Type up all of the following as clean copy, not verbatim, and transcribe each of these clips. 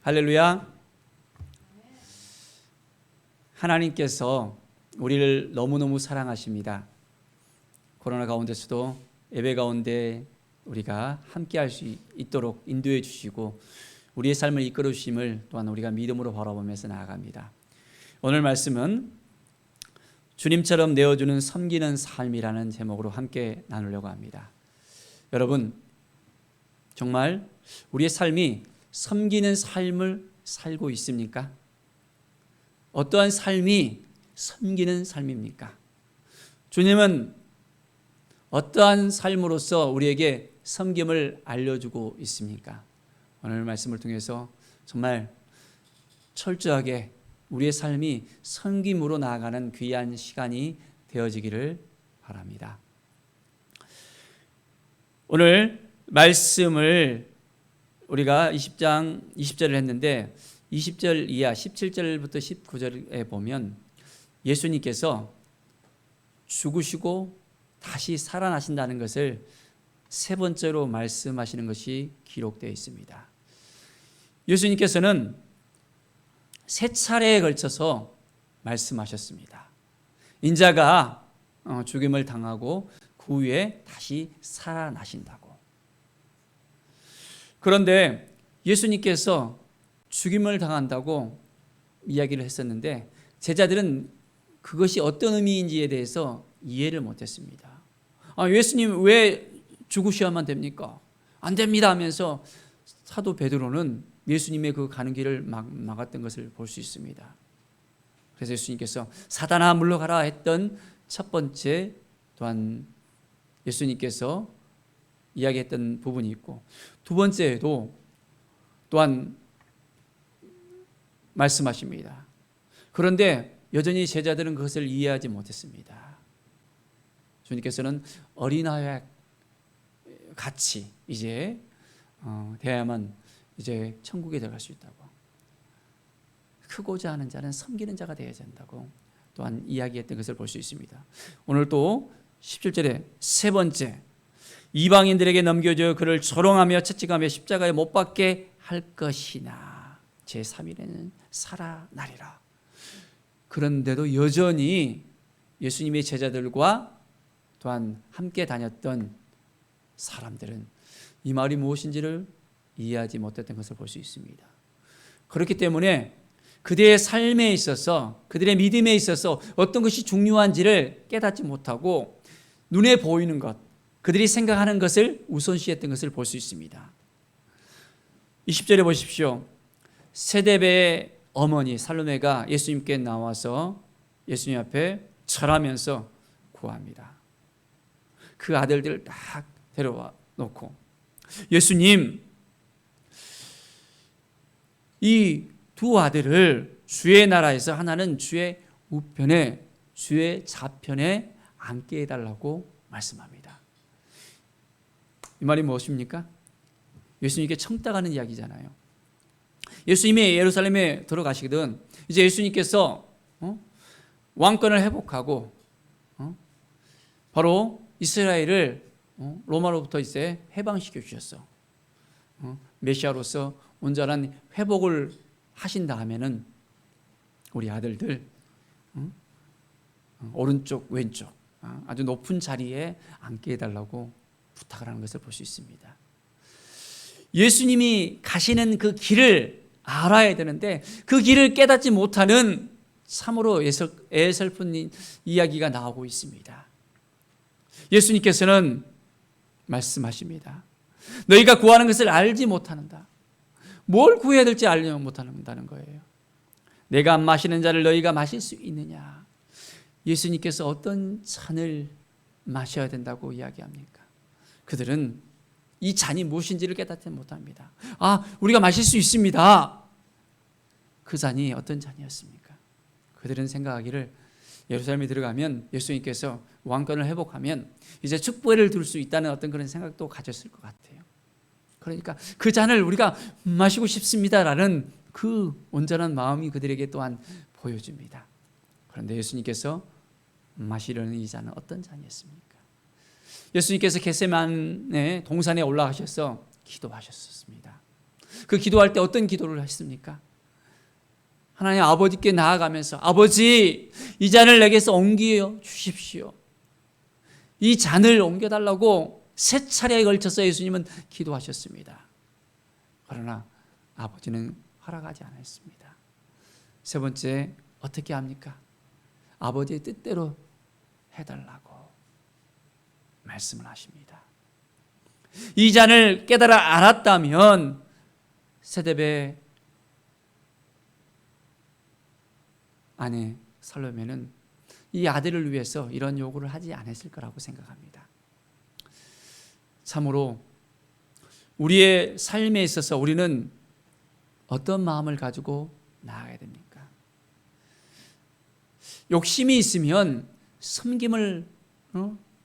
할렐루야. 하나님께서 우리를 너무너무 사랑하십니다. 코로나 가운데서도 예배 가운데 우리가 함께 할 수 있도록 인도해 주시고 우리의 삶을 이끌어 주심을 또한 우리가 믿음으로 바라보면서 나아갑니다. 오늘 말씀은 주님처럼 내어주는 섬기는 삶이라는 제목으로 함께 나누려고 합니다. 여러분, 정말 우리의 삶이 섬기는 삶을 살고 있습니까? 어떠한 삶이 섬기는 삶입니까? 주님은 어떠한 삶으로서 우리에게 섬김을 알려주고 있습니까? 오늘 말씀을 통해서 정말 철저하게 우리의 삶이 섬김으로 나아가는 귀한 시간이 되어지기를 바랍니다. 오늘 말씀을 우리가 20장 20절을 했는데 20절 이하 17절부터 19절에 보면 예수님께서 죽으시고 다시 살아나신다는 것을 세 번째로 말씀하시는 것이 기록되어 있습니다. 예수님께서는 세 차례에 걸쳐서 말씀하셨습니다. 인자가 죽임을 당하고 그 후에 다시 살아나신다고. 그런데 예수님께서 죽임을 당한다고 이야기를 했었는데 제자들은 그것이 어떤 의미인지에 대해서 이해를 못했습니다. 예수님 왜 죽으셔야만 됩니까? 안 됩니다 하면서 사도 베드로는 예수님의 그 가는 길을 막았던 것을 볼 수 있습니다. 그래서 예수님께서 사단아 물러가라 했던 첫 번째 또한 예수님께서 이야기했던 부분이 있고 두 번째에도 또한 말씀하십니다. 그런데 여전히 제자들은 그것을 이해하지 못했습니다. 주님께서는 어린아이와 같이 이제 대야만 이제 천국에 들어갈 수 있다고, 크고자 하는 자는 섬기는 자가 되어야 된다고 또한 이야기했던 것을 볼 수 있습니다. 오늘 또 17절에 세 번째, 이방인들에게 넘겨져 그를 조롱하며 채찍하며 십자가에 못 박게 할 것이나 제3일에는 살아나리라. 그런데도 여전히 예수님의 제자들과 또한 함께 다녔던 사람들은 이 말이 무엇인지를 이해하지 못했던 것을 볼 수 있습니다. 그렇기 때문에 그들의 삶에 있어서, 그들의 믿음에 있어서 어떤 것이 중요한지를 깨닫지 못하고 눈에 보이는 것, 그들이 생각하는 것을 우선시했던 것을 볼 수 있습니다. 20절에 보십시오. 세데베의 어머니 살로메가 예수님께 나와서 예수님 앞에 절하면서 구합니다. 그 아들들을 딱 데려와 놓고 예수님, 이 두 아들을 주의 나라에서 하나는 주의 우편에 주의 좌편에 앉게 해달라고 말씀합니다. 이 말이 무엇입니까? 예수님께 청탁하는 이야기잖아요. 예수님이 예루살렘에 들어가시거든 이제 예수님께서 왕권을 회복하고 바로 이스라엘을 로마로부터 이제 해방시켜 주셨어. 메시아로서 온전한 회복을 하신다 하면은 우리 아들들 오른쪽 왼쪽 아주 높은 자리에 앉게 해달라고 부탁을 하는 것을 볼 수 있습니다. 예수님이 가시는 그 길을 알아야 되는데 그 길을 깨닫지 못하는 참으로 애설픈 이야기가 나오고 있습니다. 예수님께서는 말씀하십니다. 너희가 구하는 것을 알지 못하는다. 뭘 구해야 될지 알지 못한다는 거예요. 내가 마시는 자를 너희가 마실 수 있느냐. 예수님께서 어떤 잔을 마셔야 된다고 이야기합니까? 그들은 이 잔이 무엇인지를 깨닫지 못합니다. 우리가 마실 수 있습니다. 그 잔이 어떤 잔이었습니까? 그들은 생각하기를 예루살렘에 들어가면 예수님께서 왕권을 회복하면 이제 축복을 둘 수 있다는 어떤 그런 생각도 가졌을 것 같아요. 그러니까 그 잔을 우리가 마시고 싶습니다라는 그 온전한 마음이 그들에게 또한 보여줍니다. 그런데 예수님께서 마시려는 이 잔은 어떤 잔이었습니까? 예수님께서 겟세마네 동산에 올라가셔서 기도하셨습니다. 그 기도할 때 어떤 기도를 했습니까? 하나님 아버지께 나아가면서 아버지 이 잔을 내게서 옮겨 주십시오. 이 잔을 옮겨달라고 3차례에 걸쳐서 예수님은 기도하셨습니다. 그러나 아버지는 허락하지 않았습니다. 세 번째 어떻게 합니까? 아버지의 뜻대로 해달라고 말씀을 하십니다. 이 잔을 깨달아 알았다면 세데베 아내 살로메는 이 아들을 위해서 이런 요구를 하지 않았을 거라고 생각합니다. 참으로 우리의 삶에 있어서 우리는 어떤 마음을 가지고 나아가야 됩니까? 욕심이 있으면 섬김을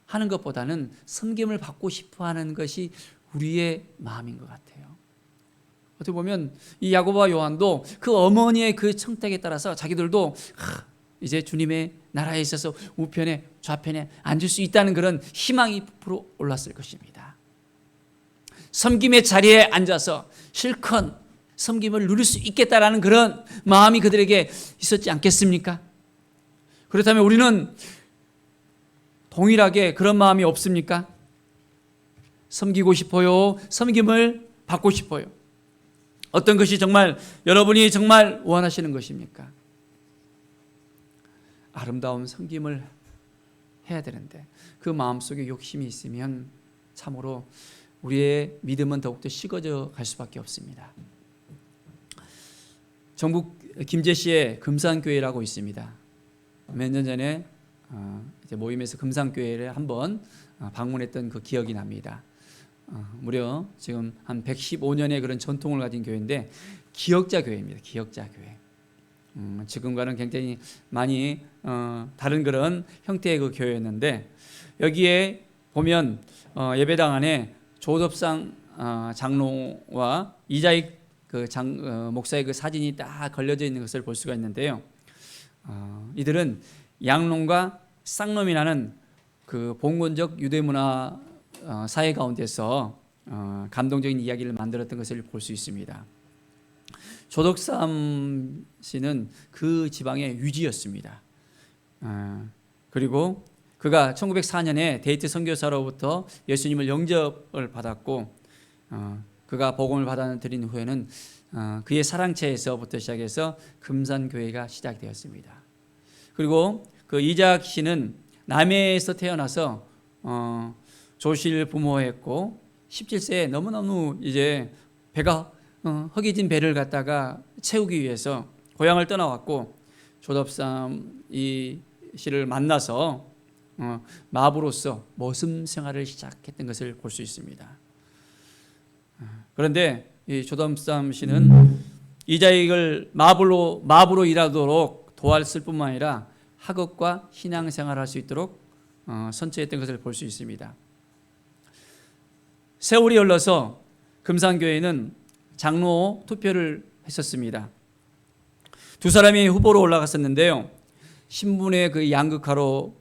하는 것보다는 섬김을 받고 싶어 하는 것이 우리의 마음인 것 같아요. 어떻게 보면 이 야고보와 요한도 그 어머니의 그 청탁에 따라서 자기들도 이제 주님의 나라에 있어서 우편에 좌편에 앉을 수 있다는 그런 희망이 부풀어 올랐을 것입니다. 섬김의 자리에 앉아서 실컷 섬김을 누릴 수 있겠다라는 그런 마음이 그들에게 있었지 않겠습니까? 그렇다면 우리는 동일하게 그런 마음이 없습니까? 섬기고 싶어요. 섬김을 받고 싶어요. 어떤 것이 정말 여러분이 정말 원하시는 것입니까? 아름다운 섬김을 해야 되는데 그 마음속에 욕심이 있으면 참으로 우리의 믿음은 더욱더 식어져 갈 수밖에 없습니다. 전북 김제시에 금산교회라고 있습니다. 몇 년 전에 이제 모임에서 금산교회를 한번 방문했던 그 기억이 납니다. 무려 지금 한 115년의 그런 전통을 가진 교회인데 기역자 교회입니다. 기역자 교회. 지금과는 굉장히 많이 다른 그런 형태의 그 교회였는데 여기에 보면 예배당 안에 조덥상 장로와 이자익 그 목사의 그 사진이 딱 걸려져 있는 것을 볼 수가 있는데요. 이들은 양놈과 쌍놈이라는 그 봉건적 유대문화 사회 가운데서 감동적인 이야기를 만들었던 것을 볼 수 있습니다. 조덕삼 씨는 그 지방의 유지였습니다. 그리고 그가 1904년에 데이트 선교사로부터 예수님을 영접을 받았고 그가 복음을 받아들인 후에는 그의 사랑채에서부터 시작해서 금산교회가 시작되었습니다. 그리고 그 이작 씨는 남해에서 태어나서 조실 부모했고 17세에 너무너무 이제 배가 허기진 배를 갖다가 채우기 위해서 고향을 떠나왔고 조덥삼 이 씨를 만나서 마부로서 모습 생활을 시작했던 것을 볼 수 있습니다. 그런데 이 조덥삼 씨는 이자익을 마부로 일하도록 도왔을 뿐만 아니라 학업과 신앙생활을 할 수 있도록 선처했던 것을 볼 수 있습니다. 세월이 흘러서 금산교회는 장로 투표를 했었습니다. 두 사람이 후보로 올라갔었는데요. 신분의 그 양극화로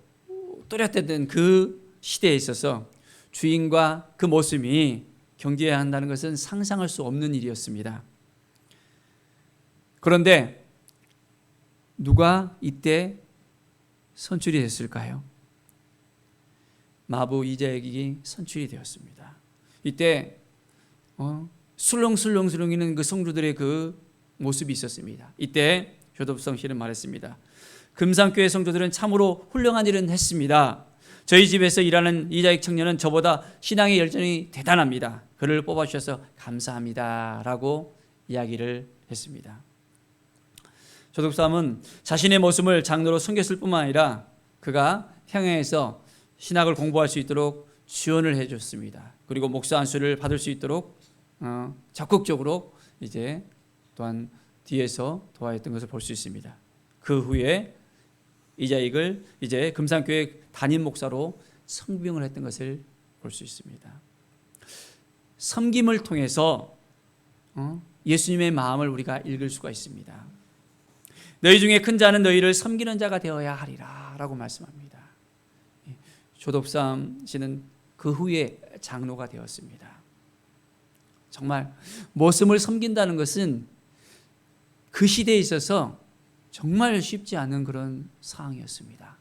또렷했던 그 시대에 있어서 주인과 그 모습이 경계해야 한다는 것은 상상할 수 없는 일이었습니다. 그런데 누가 이때 선출이 됐을까요? 마부 이자익이 선출이 되었습니다. 이때 술렁술렁이는 그 성도들의 그 모습이 있었습니다. 이때 조덥삼 씨는 말했습니다. 금산교회 성도들은 참으로 훌륭한 일은 했습니다. 저희 집에서 일하는 이자익 청년은 저보다 신앙의 열정이 대단합니다. 그를 뽑아주셔서 감사합니다 라고 이야기를 했습니다. 조덕삼은 자신의 모습을 장로로 섬겼을 뿐만 아니라 그가 평양에서 신학을 공부할 수 있도록 지원을 해줬습니다. 그리고 목사 안수를 받을 수 있도록 적극적으로 이제 또한 뒤에서 도와줬던 것을 볼 수 있습니다. 그 후에 이자익을 이제 금산교회 담임 목사로 성빙을 했던 것을 볼 수 있습니다. 섬김을 통해서 예수님의 마음을 우리가 읽을 수가 있습니다. 너희 중에 큰 자는 너희를 섬기는 자가 되어야 하리라 라고 말씀합니다. 조덥삼 씨는 그 후에 장로가 되었습니다. 정말 모습을 섬긴다는 것은 그 시대에 있어서 정말 쉽지 않은 그런 상황이었습니다.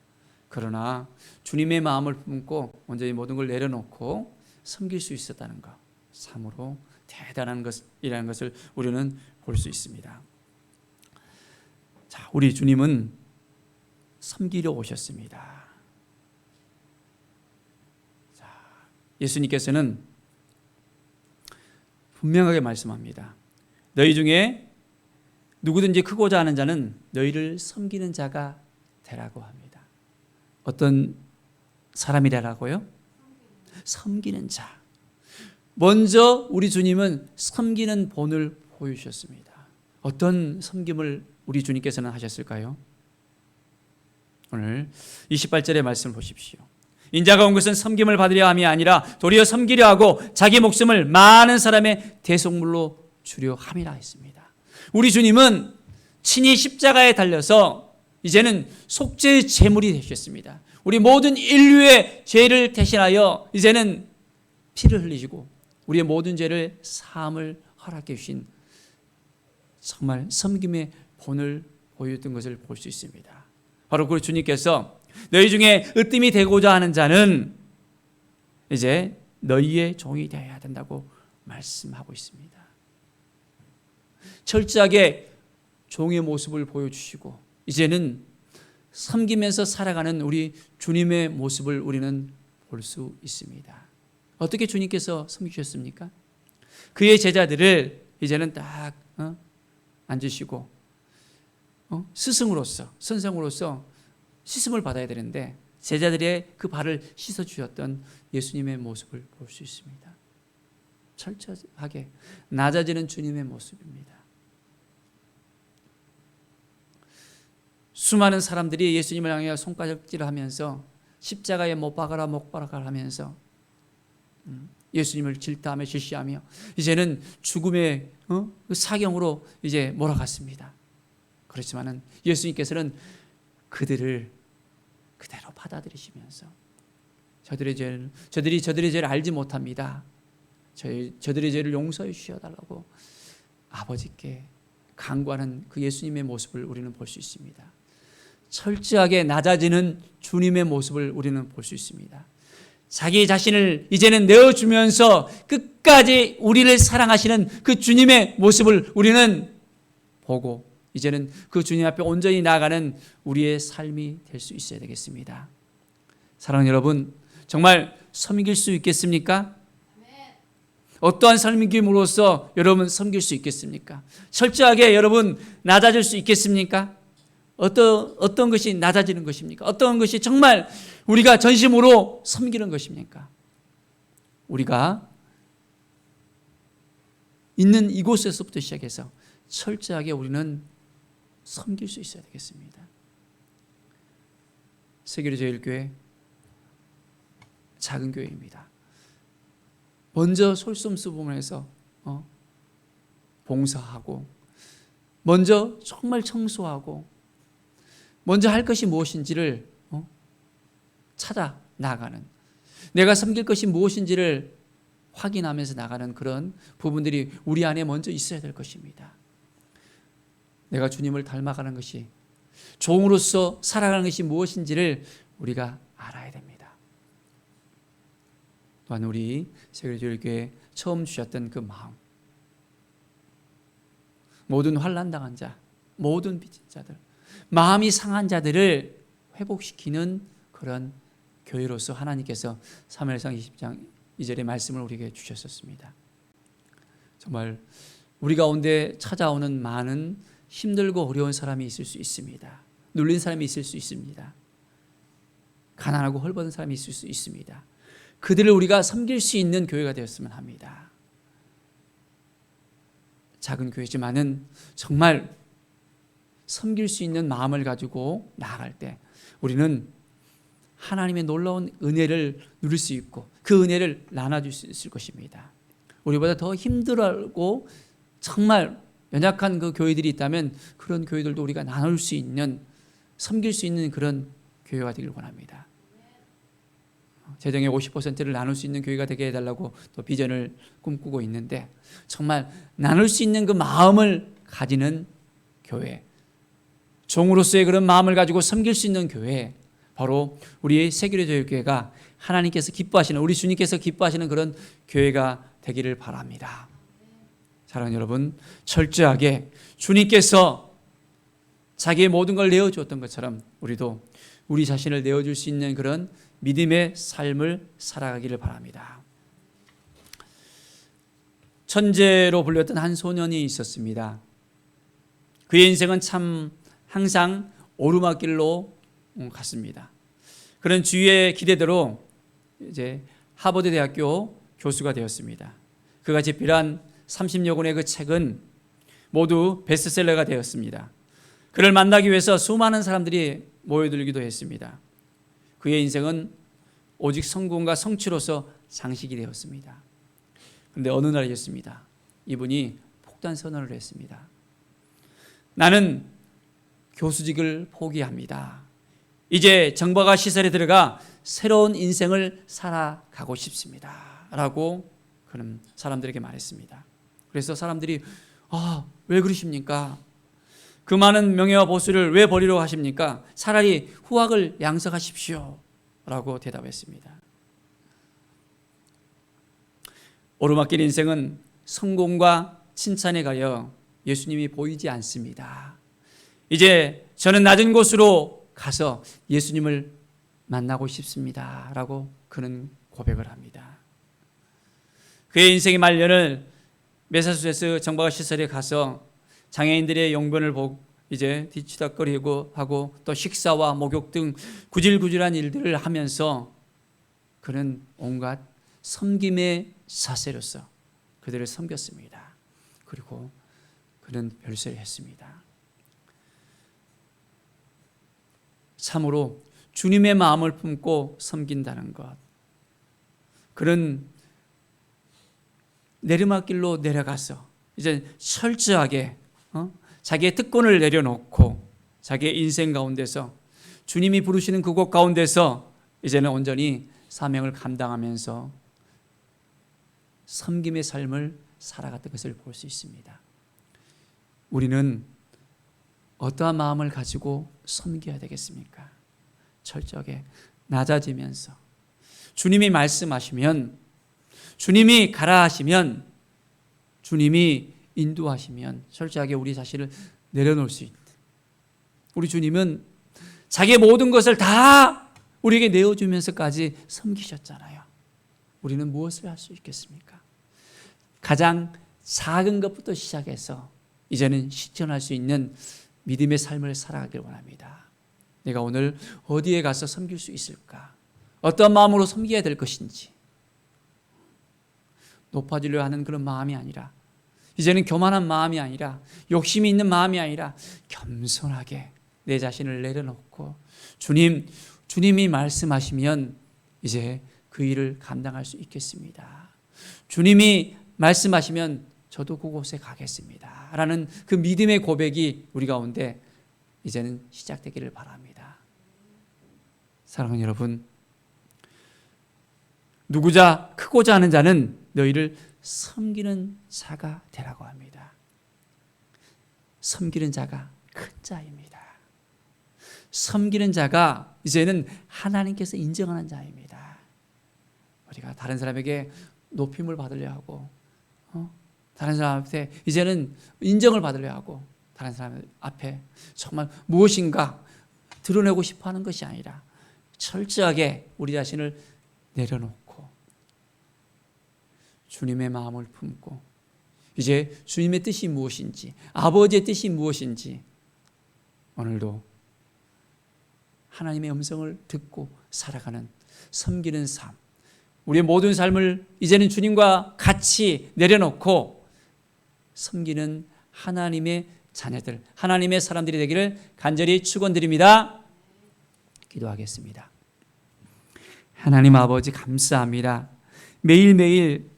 그러나 주님의 마음을 품고 먼저 이 모든 걸 내려놓고 섬길 수 있었다는 것, 참으로 대단한 것이라는 것을 우리는 볼 수 있습니다. 자, 우리 주님은 섬기려 오셨습니다. 자, 예수님께서는 분명하게 말씀합니다. 너희 중에 누구든지 크고자 하는 자는 너희를 섬기는 자가 되라고 합니다. 어떤 사람이라고요? 섬기는 자. 먼저 우리 주님은 섬기는 본을 보여주셨습니다. 어떤 섬김을 우리 주님께서는 하셨을까요? 오늘 28절의 말씀을 보십시오. 인자가 온 것은 섬김을 받으려 함이 아니라 도리어 섬기려 하고 자기 목숨을 많은 사람의 대속물로 주려 함이라 했습니다. 우리 주님은 친히 십자가에 달려서 이제는 속죄의 제물이 되셨습니다. 우리 모든 인류의 죄를 대신하여 이제는 피를 흘리시고 우리의 모든 죄를 사함을 허락해 주신 정말 섬김의 본을 보여줬던 것을 볼 수 있습니다. 바로 그 주님께서 너희 중에 으뜸이 되고자 하는 자는 이제 너희의 종이 되어야 된다고 말씀하고 있습니다. 철저하게 종의 모습을 보여주시고 이제는 섬기면서 살아가는 우리 주님의 모습을 우리는 볼 수 있습니다. 어떻게 주님께서 섬기셨습니까? 그의 제자들을 이제는 딱 앉으시고 스승으로서 선생으로서 씻음을 받아야 되는데 제자들의 그 발을 씻어주셨던 예수님의 모습을 볼 수 있습니다. 철저하게 낮아지는 주님의 모습입니다. 수많은 사람들이 예수님을 향해 손가락질을 하면서 십자가에 못 박아라 하면서 예수님을 질타하며 질시하며 이제는 죽음의 사경으로 이제 몰아갔습니다. 그렇지만은 예수님께서는 그들을 그대로 받아들이시면서 저들이 저들의 죄를 알지 못합니다. 저들의 죄를 용서해 주셔달라고 아버지께 간구하는 그 예수님의 모습을 우리는 볼 수 있습니다. 철저하게 낮아지는 주님의 모습을 우리는 볼 수 있습니다. 자기 자신을 이제는 내어주면서 끝까지 우리를 사랑하시는 그 주님의 모습을 우리는 보고 이제는 그 주님 앞에 온전히 나아가는 우리의 삶이 될 수 있어야 되겠습니다. 사랑하는 여러분, 정말 섬길 수 있겠습니까? 어떠한 섬김으로써 여러분 섬길 수 있겠습니까? 철저하게 여러분 낮아질 수 있겠습니까? 어떤 것이 낮아지는 것입니까? 어떤 것이 정말 우리가 전심으로 섬기는 것입니까? 우리가 있는 이곳에서부터 시작해서 철저하게 우리는 섬길 수 있어야 되겠습니다. 세계제일교회 작은 교회입니다. 먼저 솔선수 부문에서 봉사하고 먼저 정말 청소하고 먼저 할 것이 무엇인지를 찾아 나가는, 내가 섬길 것이 무엇인지를 확인하면서 나가는 그런 부분들이 우리 안에 먼저 있어야 될 것입니다. 내가 주님을 닮아가는 것이, 종으로서 살아가는 것이 무엇인지를 우리가 알아야 됩니다. 또한 우리 세계교회 처음 주셨던 그 마음, 모든 환난 당한 자, 모든 빚진 자들, 마음이 상한 자들을 회복시키는 그런 교회로서 하나님께서 사무엘상 20장 2절의 말씀을 우리에게 주셨었습니다. 정말 우리 가운데 찾아오는 많은 힘들고 어려운 사람이 있을 수 있습니다. 눌린 사람이 있을 수 있습니다. 가난하고 헐벗은 사람이 있을 수 있습니다. 그들을 우리가 섬길 수 있는 교회가 되었으면 합니다. 작은 교회지만은 정말 섬길 수 있는 마음을 가지고 나아갈 때 우리는 하나님의 놀라운 은혜를 누릴 수 있고 그 은혜를 나눠줄 수 있을 것입니다. 우리보다 더 힘들어하고 정말 연약한 그 교회들이 있다면 그런 교회들도 우리가 나눌 수 있는, 섬길 수 있는 그런 교회가 되길 원합니다. 재정의 50%를 나눌 수 있는 교회가 되게 해달라고 또 비전을 꿈꾸고 있는데, 정말 나눌 수 있는 그 마음을 가지는 교회, 종으로서의 그런 마음을 가지고 섬길 수 있는 교회, 바로 우리 세계교회가 하나님께서 기뻐하시는, 우리 주님께서 기뻐하시는 그런 교회가 되기를 바랍니다. 사랑하는 여러분, 철저하게 주님께서 자기의 모든 걸 내어주었던 것처럼 우리도 우리 자신을 내어줄 수 있는 그런 믿음의 삶을 살아가기를 바랍니다. 천재로 불렸던 한 소년이 있었습니다. 그의 인생은 참 항상 오르막길로 갔습니다. 그런 주위의 기대대로 이제 하버드 대학교 교수가 되었습니다. 그가 집필한 30여 권의 그 책은 모두 베스트셀러가 되었습니다. 그를 만나기 위해서 수많은 사람들이 모여들기도 했습니다. 그의 인생은 오직 성공과 성취로서 장식이 되었습니다. 그런데 어느 날이었습니다. 이분이 폭단 선언을 했습니다. 나는 교수직을 포기합니다. 이제 정박아 시설에 들어가 새로운 인생을 살아가고 싶습니다. 라고 그는 사람들에게 말했습니다. 그래서 사람들이 왜 그러십니까? 그 많은 명예와 보수를 왜 버리려고 하십니까? 차라리 후학을 양성하십시오. 라고 대답했습니다. 오르막길 인생은 성공과 칭찬에 가여 예수님이 보이지 않습니다. 이제 저는 낮은 곳으로 가서 예수님을 만나고 싶습니다. 라고 그는 고백을 합니다. 그의 인생의 말년을 매사추세츠 정박아 시설에 가서 장애인들의 용변을 보고 이제 뒤치다거리고 하고 또 식사와 목욕 등 구질구질한 일들을 하면서 그는 온갖 섬김의 사세로서 그들을 섬겼습니다. 그리고 그는 별세를 했습니다. 참으로 주님의 마음을 품고 섬긴다는 것, 그는 내리막길로 내려가서 이제 철저하게 자기의 특권을 내려놓고 자기의 인생 가운데서 주님이 부르시는 그곳 가운데서 이제는 온전히 사명을 감당하면서 섬김의 삶을 살아갔던 것을 볼 수 있습니다. 우리는 어떠한 마음을 가지고 섬겨야 되겠습니까? 철저하게 낮아지면서 주님이 말씀하시면, 주님이 가라 하시면, 주님이 인도하시면 철저하게 우리 자신을 내려놓을 수 있다. 우리 주님은 자기의 모든 것을 다 우리에게 내어주면서까지 섬기셨잖아요. 우리는 무엇을 할 수 있겠습니까? 가장 작은 것부터 시작해서 이제는 실천할 수 있는 믿음의 삶을 살아가길 원합니다. 내가 오늘 어디에 가서 섬길 수 있을까? 어떤 마음으로 섬겨야 될 것인지, 높아지려 하는 그런 마음이 아니라, 이제는 교만한 마음이 아니라, 욕심이 있는 마음이 아니라 겸손하게 내 자신을 내려놓고 주님이 말씀하시면 이제 그 일을 감당할 수 있겠습니다. 주님이 말씀하시면 저도 그곳에 가겠습니다. 라는 그 믿음의 고백이 우리 가운데 이제는 시작되기를 바랍니다. 사랑하는 여러분, 누구자 크고자 하는 자는 너희를 섬기는 자가 되라고 합니다. 섬기는 자가 큰 자입니다. 섬기는 자가 이제는 하나님께서 인정하는 자입니다. 우리가 다른 사람에게 높임을 받으려 하고, 다른 사람한테 이제는 인정을 받으려 하고, 다른 사람 앞에 정말 무엇인가 드러내고 싶어 하는 것이 아니라 철저하게 우리 자신을 내려놓고 주님의 마음을 품고 이제 주님의 뜻이 무엇인지, 아버지의 뜻이 무엇인지 오늘도 하나님의 음성을 듣고 살아가는 섬기는 삶, 우리의 모든 삶을 이제는 주님과 같이 내려놓고 섬기는 하나님의 자녀들, 하나님의 사람들이 되기를 간절히 축원드립니다. 기도하겠습니다. 하나님 아버지 감사합니다. 매일매일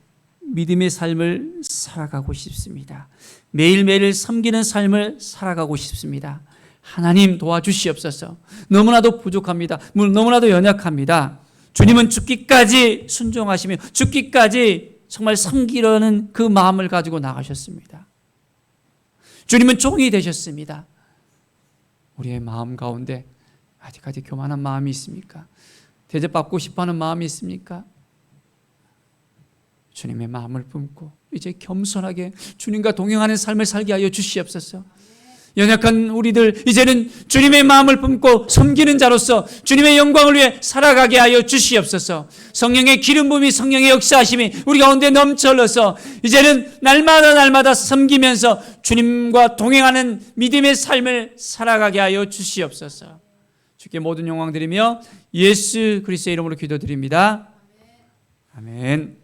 믿음의 삶을 살아가고 싶습니다. 매일매일 섬기는 삶을 살아가고 싶습니다. 하나님 도와주시옵소서. 너무나도 부족합니다. 너무나도 연약합니다. 주님은 죽기까지 순종하시며 죽기까지 정말 섬기려는 그 마음을 가지고 나가셨습니다. 주님은 종이 되셨습니다. 우리의 마음 가운데 아직까지 교만한 마음이 있습니까? 대접받고 싶어하는 마음이 있습니까? 주님의 마음을 품고 이제 겸손하게 주님과 동행하는 삶을 살게 하여 주시옵소서. 연약한 우리들 이제는 주님의 마음을 품고 섬기는 자로서 주님의 영광을 위해 살아가게 하여 주시옵소서. 성령의 기름 부음이, 성령의 역사하심이 우리 가운데 넘쳐 흘러서 이제는 날마다 섬기면서 주님과 동행하는 믿음의 삶을 살아가게 하여 주시옵소서. 주께 모든 영광 드리며 예수 그리스도의 이름으로 기도드립니다. 아멘.